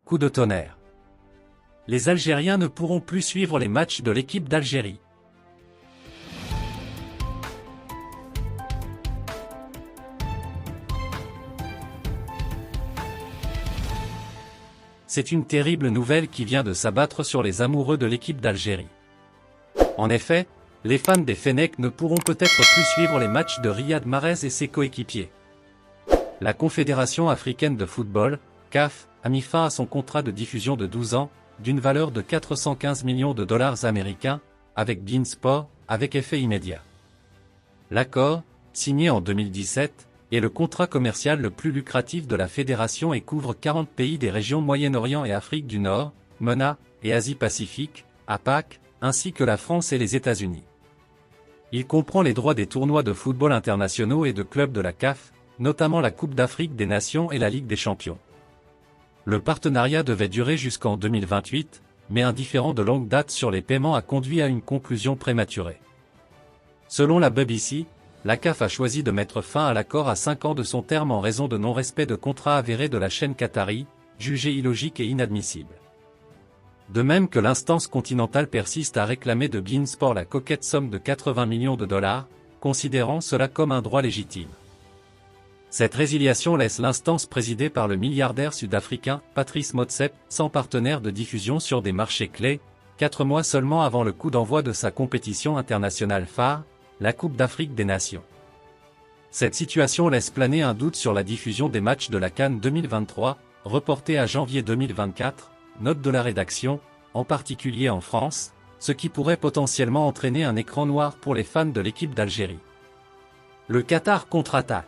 coup de tonnerre. Les Algériens ne pourront plus suivre les matchs de l'équipe d'Algérie. C'est une terrible nouvelle qui vient de s'abattre sur les amoureux de l'équipe d'Algérie. En effet, les fans des Fennecs ne pourront peut-être plus suivre les matchs de Riyad Mahrez et ses coéquipiers. La Confédération africaine de football, CAF, a mis fin à son contrat de diffusion de 12 ans, d'une valeur de 415 millions de dollars américains, avec beIN Sport, avec effet immédiat. L'accord, signé en 2017, est le contrat commercial le plus lucratif de la fédération et couvre 40 pays des régions Moyen-Orient et Afrique du Nord, MENA, et Asie-Pacifique, APAC, ainsi que la France et les États-Unis. Il comprend les droits des tournois de football internationaux et de clubs de la CAF, notamment la Coupe d'Afrique des Nations et la Ligue des Champions. Le partenariat devait durer jusqu'en 2028, mais un différend de longue date sur les paiements a conduit à une conclusion prématurée. Selon la BBC, la CAF a choisi de mettre fin à l'accord à 5 ans de son terme en raison de non-respect de contrats avérés de la chaîne qatari, jugés illogiques et inadmissibles. De même que l'instance continentale persiste à réclamer de beIN Sport la coquette somme de 80 millions de dollars, considérant cela comme un droit légitime. Cette résiliation laisse l'instance présidée par le milliardaire sud-africain Patrice Motsepe sans partenaire de diffusion sur des marchés clés, 4 mois seulement avant le coup d'envoi de sa compétition internationale phare, la Coupe d'Afrique des Nations. Cette situation laisse planer un doute sur la diffusion des matchs de la CAN 2023, reporté à janvier 2024, note de la rédaction, en particulier en France, ce qui pourrait potentiellement entraîner un écran noir pour les fans de l'équipe d'Algérie. Le Qatar contre-attaque.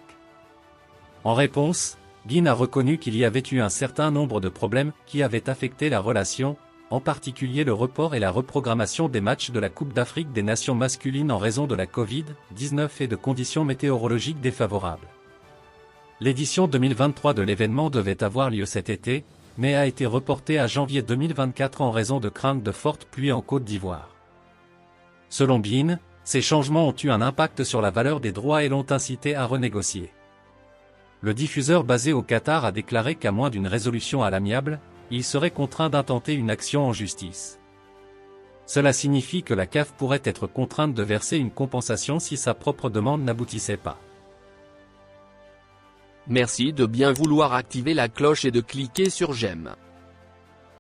En réponse, beIN a reconnu qu'il y avait eu un certain nombre de problèmes qui avaient affecté la relation, en particulier le report et la reprogrammation des matchs de la Coupe d'Afrique des Nations masculines en raison de la Covid-19 et de conditions météorologiques défavorables. L'édition 2023 de l'événement devait avoir lieu cet été, mais a été reportée à janvier 2024 en raison de craintes de fortes pluies en Côte d'Ivoire. Selon beIN, ces changements ont eu un impact sur la valeur des droits et l'ont incité à renégocier. Le diffuseur basé au Qatar a déclaré qu'à moins d'une résolution à l'amiable, il serait contraint d'intenter une action en justice. Cela signifie que la CAF pourrait être contrainte de verser une compensation si sa propre demande n'aboutissait pas. Merci de bien vouloir activer la cloche et de cliquer sur j'aime.